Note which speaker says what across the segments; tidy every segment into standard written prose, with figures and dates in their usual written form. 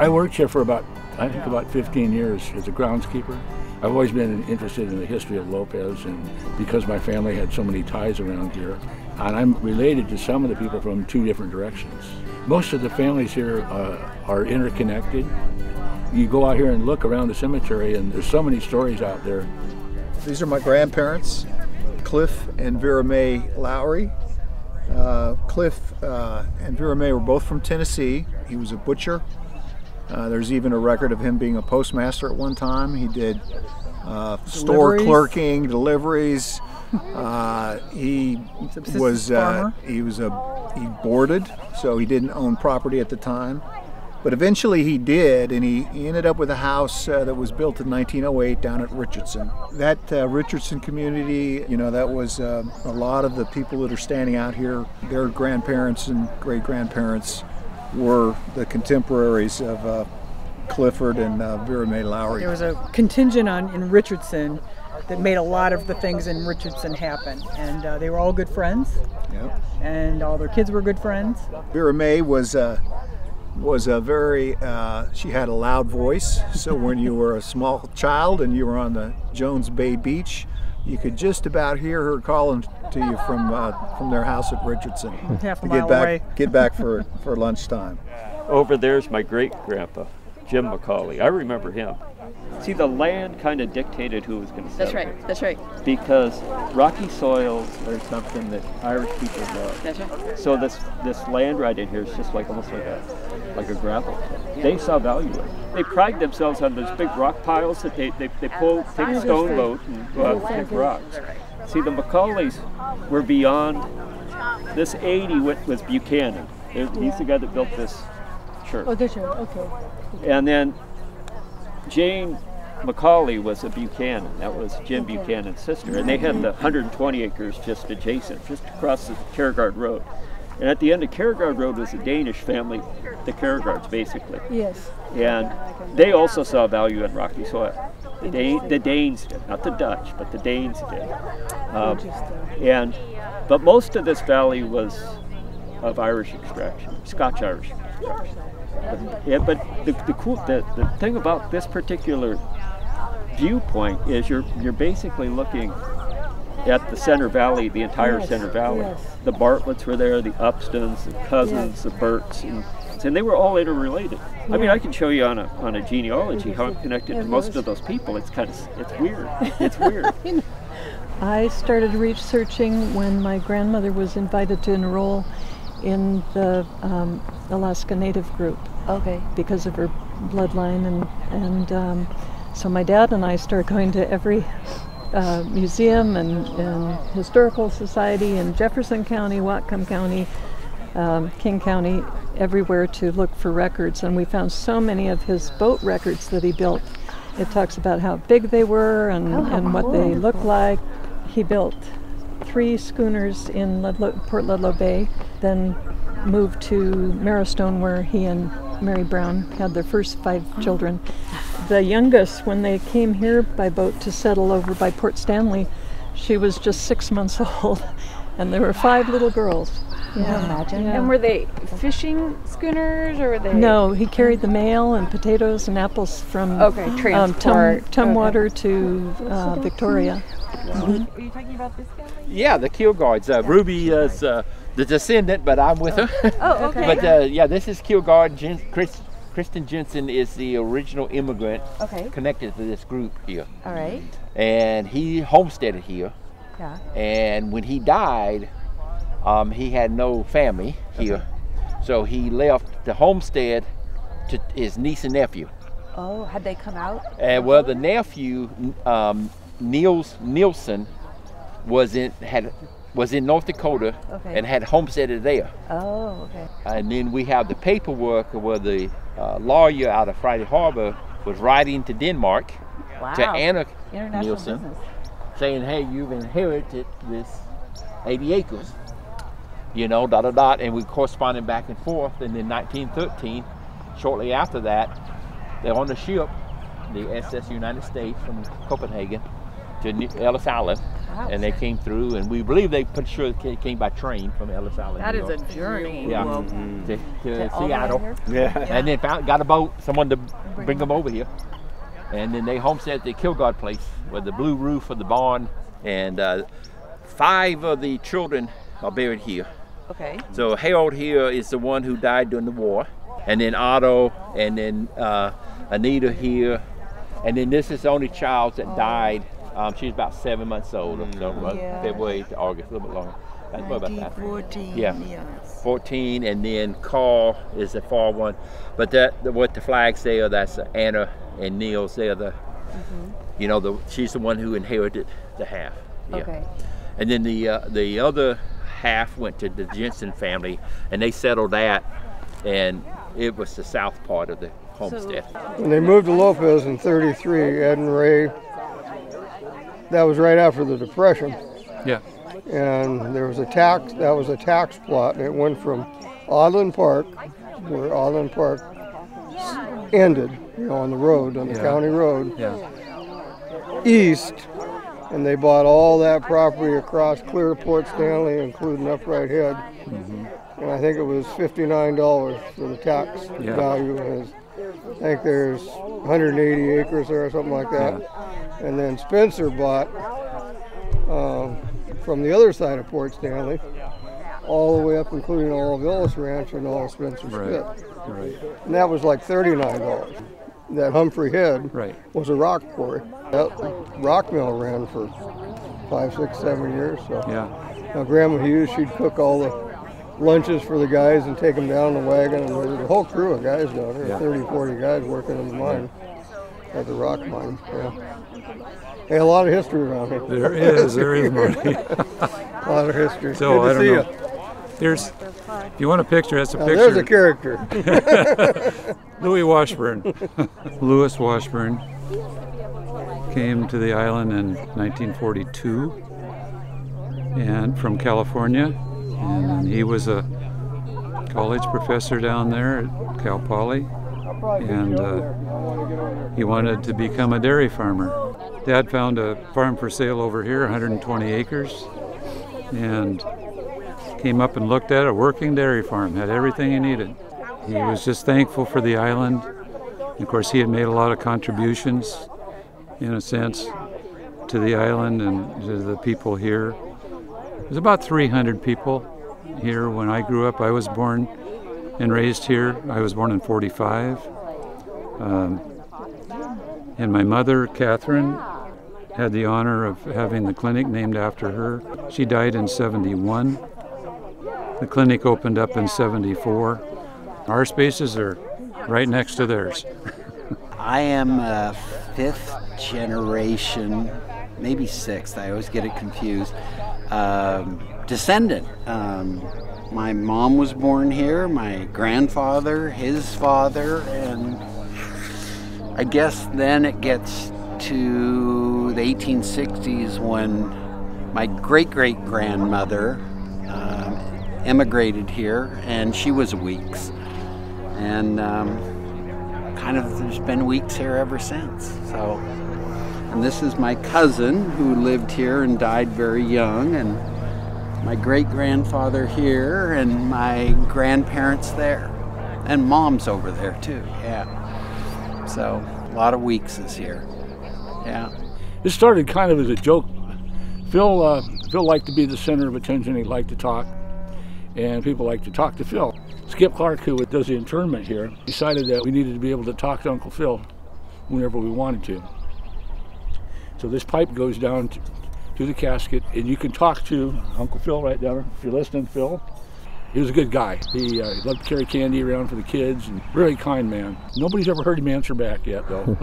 Speaker 1: I worked here for I think about 15 years as a groundskeeper. I've always been interested in the history of Lopez, and because my family had so many ties around here, and I'm related to some of the people from 2 different directions. Most of the families here are interconnected. You go out here and look around the cemetery, and there's so many stories out there.
Speaker 2: These are my grandparents, Cliff and Vera Mae Lowry. Cliff and Vera Mae were both from Tennessee. He was a butcher. There's even a record of him being a postmaster at one time. He did store clerking, deliveries. He boarded, so he didn't own property at the time. But eventually he did, and he ended up with a house that was built in 1908 down at Richardson. That Richardson community, you know, that was a lot of the people that are standing out here, their grandparents and great-grandparents were the contemporaries of Clifford and Vera Mae Lowry.
Speaker 3: There was a contingent in Richardson that made a lot of the things in Richardson happen, and they were all good friends.
Speaker 2: Yep.
Speaker 3: And all their kids were good friends.
Speaker 2: Vera Mae was a very, she had a loud voice, so when you were a small child and you were on the Jones Bay Beach, you could just about hear her calling to you from their house at Richardson.
Speaker 3: Half a mile away.
Speaker 2: Get back for lunchtime.
Speaker 4: Over there's my great-grandpa, Jim McCauley. I remember him. See, the land kind of dictated who was going to settle.
Speaker 5: That's right, that's right.
Speaker 4: Because rocky soils are something that Irish people love.
Speaker 5: That's right.
Speaker 4: So this land right in here is just like almost like a gravel pit. They saw value in it. They pride themselves on those big rock piles that they take a stone boat and go out and pick rocks. See, the McCauleys were beyond. This 80 was Buchanan. He's the guy that built this church.
Speaker 5: Oh, this church, okay.
Speaker 4: And then Jane McCauley was a Buchanan. That was Jim Buchanan's sister. And they had the 120 acres just adjacent, just across the Carragard Road. And at the end of Carragard Road was a Danish family, the Carragards, basically.
Speaker 5: Yes.
Speaker 4: And they also saw value in rocky soil. The Danes did, not the Dutch, but the Danes did. But most of this valley was of Irish extraction, Scotch-Irish extraction. But the thing about this particular viewpoint is you're basically looking at the Center Valley, the entire Center Valley.
Speaker 5: Yes.
Speaker 4: The Bartletts were there, the Upstons, the Cousins, the Burts, and they were all interrelated. I mean, I can show you on a genealogy how I'm connected to most of those people. It's weird. It's weird.
Speaker 6: I started researching when my grandmother was invited to enroll in the Alaska Native group.
Speaker 5: Okay.
Speaker 6: Because of her bloodline, and so my dad and I started going to every museum and historical society in Jefferson County, Whatcom County, King County, everywhere to look for records, and we found so many of his boat records that he built. It talks about how big they were and what they looked like. He built 3 schooners in Port Ludlow Bay, then moved to Marrowstone, where he and Mary Brown had their first 5 children. The youngest, when they came here by boat to settle over by Port Stanley, she was just 6 months old, and there were 5 little girls.
Speaker 5: Can you imagine?
Speaker 6: Yeah.
Speaker 5: And were they fishing schooners, or were they?
Speaker 6: No, he carried the mail and potatoes and apples from
Speaker 5: transport.
Speaker 6: Tumwater to Victoria.
Speaker 5: Are you talking about this guy?
Speaker 7: Yeah, the Kilgards. Ruby is the descendant, but I'm with her.
Speaker 5: Oh, okay.
Speaker 7: But this is Kilgard. Kristen Jensen is the original immigrant connected to this group here.
Speaker 5: All right.
Speaker 7: And he homesteaded here.
Speaker 5: Yeah.
Speaker 7: And when he died, he had no family here. So he left the homestead to his niece and nephew.
Speaker 5: Oh, had they come out?
Speaker 7: Well, the nephew, Nielsen, was in North Dakota and had homesteaded there.
Speaker 5: Oh, okay.
Speaker 7: And then we have the paperwork where the lawyer out of Friday Harbor was writing to Denmark to Anna Nielsen, saying, hey, you've inherited this 80 acres, you know, ... And we corresponded back and forth. And in 1913, shortly after that, they're on the ship, the SS United States from Copenhagen, to Ellis Island, and they came through, and we believe they pretty sure they came by train from Ellis Island.
Speaker 3: That
Speaker 7: New
Speaker 3: is
Speaker 7: York.
Speaker 3: a journey.
Speaker 7: Yeah, to Seattle.
Speaker 2: Yeah.
Speaker 7: And then got a boat, someone to bring them over here. And then they homestead at the Kilgard place with the blue roof of the barn. And 5 of the children are buried here.
Speaker 5: Okay.
Speaker 7: So Harold here is the one who died during the war. And then Otto, and then Anita here. And then this is the only child that died. She's about 7 months old, so February to August, a little bit longer. That's what about that?
Speaker 5: 14.
Speaker 7: Yeah, 14, and then Carl is the far one. But what the flags there, that's Anna and Niels. They're the, you know, she's the one who inherited the half. Yeah.
Speaker 5: Okay.
Speaker 7: And then the other half went to the Jensen family, and they settled that, and it was the south part of the homestead.
Speaker 8: When they moved to Lopez in '33, Ed and Ray, that was right after the Depression.
Speaker 1: Yeah.
Speaker 8: And there was a tax plot, and it went from Odland Park, where Odland Park ended, you know, on the road, on the county road, east, and they bought all that property across clear to Port Stanley, including Upright Head. And I think it was $59 for the tax value. I think there's 180 acres there or something like that. And then Spencer bought from the other side of Port Stanley, all the way up, including all of Ellis Ranch and all of Spencer's Pit.
Speaker 1: Right.
Speaker 8: And that was like $39. That Humphrey Head was a rock quarry. That rock mill ran for 5, 6, 7 years. So now Grandma Hughes, she'd cook all the lunches for the guys and take them down the wagon, and there was a whole crew of guys down there, 30, 40 guys working in the mine, at the rock mine. Hey, a lot of history around here.
Speaker 9: There is Marty.
Speaker 8: A lot of history.
Speaker 9: So
Speaker 8: good to see you.
Speaker 9: There's, if you want a picture, that's a picture.
Speaker 8: There's a character.
Speaker 9: Louis Washburn. Louis Washburn came to the island in 1942 and from California, and he was a college professor down there at Cal Poly, and he wanted to become a dairy farmer. Dad found a farm for sale over here, 120 acres, and came up and looked at a working dairy farm, had everything he needed. He was just thankful for the island. Of course, he had made a lot of contributions, in a sense, to the island and to the people here. There's about 300 people here when I grew up. I was born and raised here. I was born in '45. And my mother, Catherine, had the honor of having the clinic named after her. She died in '71. The clinic opened up in '74. Our spaces are right next to theirs.
Speaker 10: I am a 5th generation, maybe 6th, I always get it confused, descendant. My mom was born here, my grandfather, his father, and I guess then it gets to the 1860s when my great-great-grandmother emigrated here, and she was a Weeks. And kind of there's been Weeks here ever since. So, and this is my cousin who lived here and died very young, and my great-grandfather here, and my grandparents there, and mom's over there too. So a lot of Weekses here.
Speaker 1: This started kind of as a joke. Phil liked to be the center of attention. He liked to talk, and people liked to talk to Phil. Skip Clark, who does the internment here, decided that we needed to be able to talk to Uncle Phil whenever we wanted to. So this pipe goes down to the casket, and you can talk to Uncle Phil right down there. If you're listening, Phil. He was a good guy. He loved to carry candy around for the kids, and really kind man. Nobody's ever heard him answer back yet, though.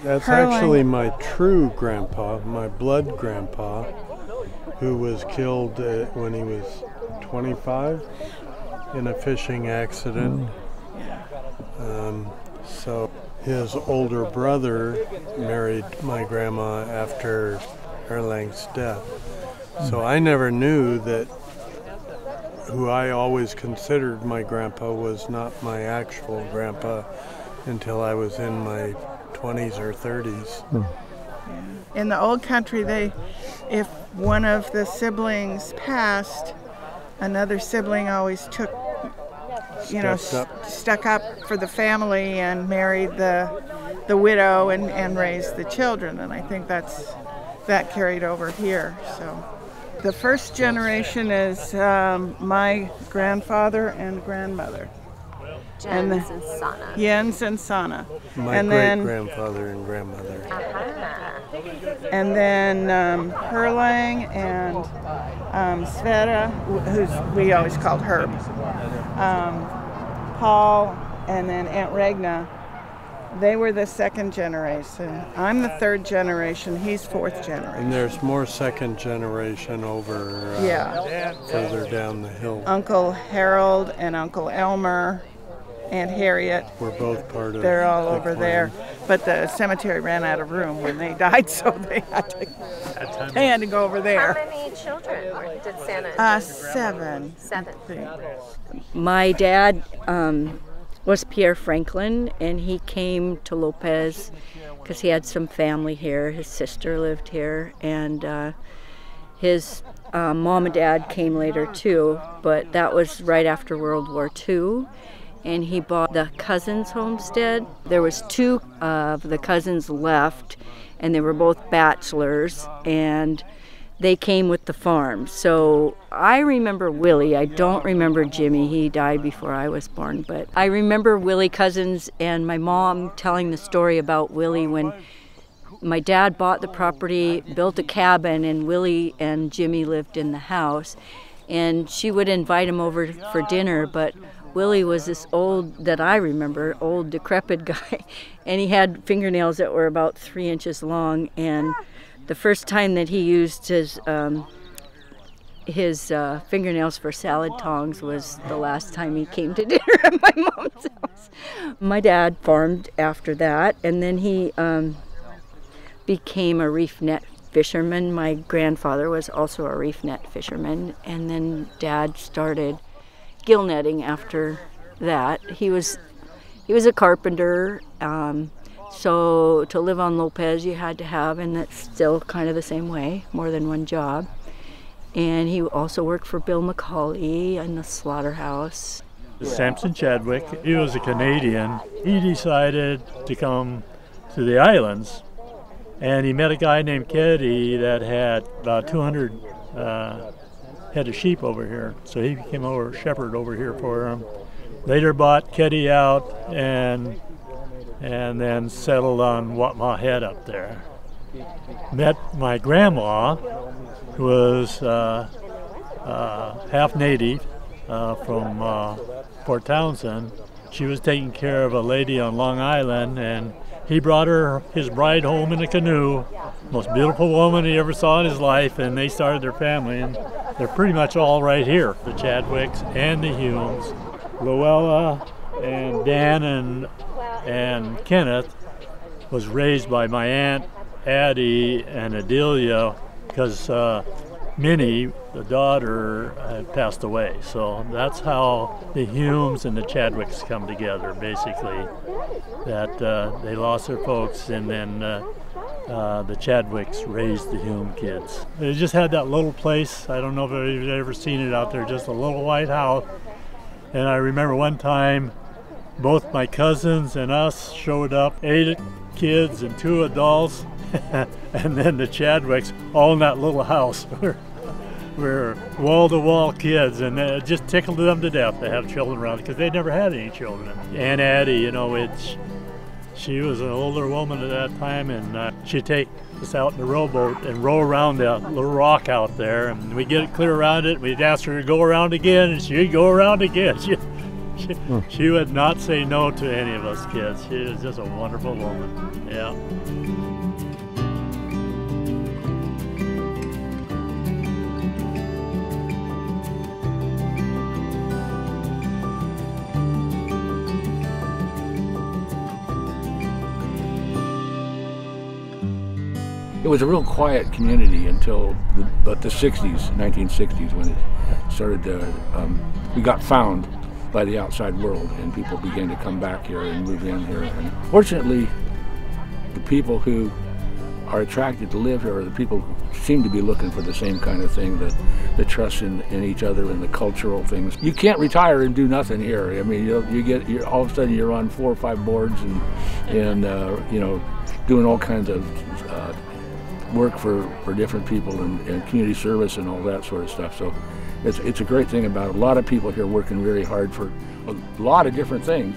Speaker 11: That's actually my true grandpa, my blood grandpa, who was killed when he was 25 in a fishing accident. So his older brother married my grandma after Erlang's death. So I never knew that who I always considered my grandpa was not my actual grandpa until I was in my 20s or 30s.
Speaker 12: In the old country, if one of the siblings passed, another sibling always took, stuck up for the family and married the widow and raised the children. And I think that carried over here. So the first generation is my grandfather and grandmother.
Speaker 13: Jens and Sana.
Speaker 12: Jens and Sana.
Speaker 11: My great-grandfather and grandmother.
Speaker 12: And then Herlang and Sveta, who's we always called Herb. Paul, and then Aunt Regna. They were the second generation. I'm the third generation. He's fourth generation.
Speaker 11: And there's more second generation over further down the hill.
Speaker 12: Uncle Harold and Uncle Elmer. Aunt Harriet.
Speaker 11: We're both part of.
Speaker 12: They're all over there, but the cemetery ran out of room when they died, so they had to go over there.
Speaker 13: How many children did Santa?
Speaker 12: 7.
Speaker 13: 7.
Speaker 14: My dad was Pierre Franklin, and he came to Lopez because he had some family here. His sister lived here, and his mom and dad came later too, but that was right after World War II. And he bought the cousins' homestead. There was 2 of the cousins left, and they were both bachelors, and they came with the farm. So I remember Willie. I don't remember Jimmy. He died before I was born, but I remember Willie Cousins and my mom telling the story about Willie when my dad bought the property, built a cabin, and Willie and Jimmy lived in the house. And she would invite him over for dinner, but Willie was this old, that I remember, old decrepit guy, and he had fingernails that were about 3 inches long, and the first time that he used his fingernails for salad tongs was the last time he came to dinner at my mom's house. My dad farmed after that, and then he became a reef net fisherman. My grandfather was also a reef net fisherman, and then Dad started gill netting after that. He was a carpenter, so to live on Lopez you had to have, and that's still kind of the same way, more than one job. And he also worked for Bill McCauley in the slaughterhouse.
Speaker 15: Samson Chadwick, he was a Canadian. He decided to come to the islands, and he met a guy named Keddy that had about 200 head of sheep over here. So he became a shepherd over here for him. Later bought Keddy out and then settled on Watma Head up there. Met my grandma, who was half native from Port Townsend. She was taking care of a lady on Long Island, and he brought his bride home in a canoe. Most beautiful woman he ever saw in his life, and they started their family, and they're pretty much all right here, the Chadwicks and the Humes. Luella and Dan and Kenneth was raised by my Aunt Addie and Adelia, because Minnie, the daughter, had passed away. So that's how the Humes and the Chadwicks come together, basically. That they lost their folks, and then the Chadwicks raised the Hume kids. They just had that little place. I don't know if you've ever seen it out there, just a little white house. And I remember one time, both my cousins and us showed up, 8 kids and 2 adults, and then the Chadwicks all in that little house. We're wall-to-wall kids, and it just tickled them to death to have children around, because they never had any children. Aunt Addie, she was an older woman at that time, and she'd take us out in the rowboat and row around that little rock out there, and we'd get it clear around it, and we'd ask her to go around again, and she'd go around again. She would not say no to any of us kids. She was just a wonderful woman, yeah.
Speaker 1: It was a real quiet community until about the 60s, 1960s, when it started to, we got found by the outside world, and people began to come back here and move in here. And fortunately, the people who are attracted to live here are the people who seem to be looking for the same kind of thing, the trust in each other and the cultural things. You can't retire and do nothing here. I mean, you're all of a sudden you're on 4 or 5 boards and you know, doing all kinds of work for different people and community service and all that sort of stuff. So it's a great thing about it. A lot of people here working very hard for a lot of different things.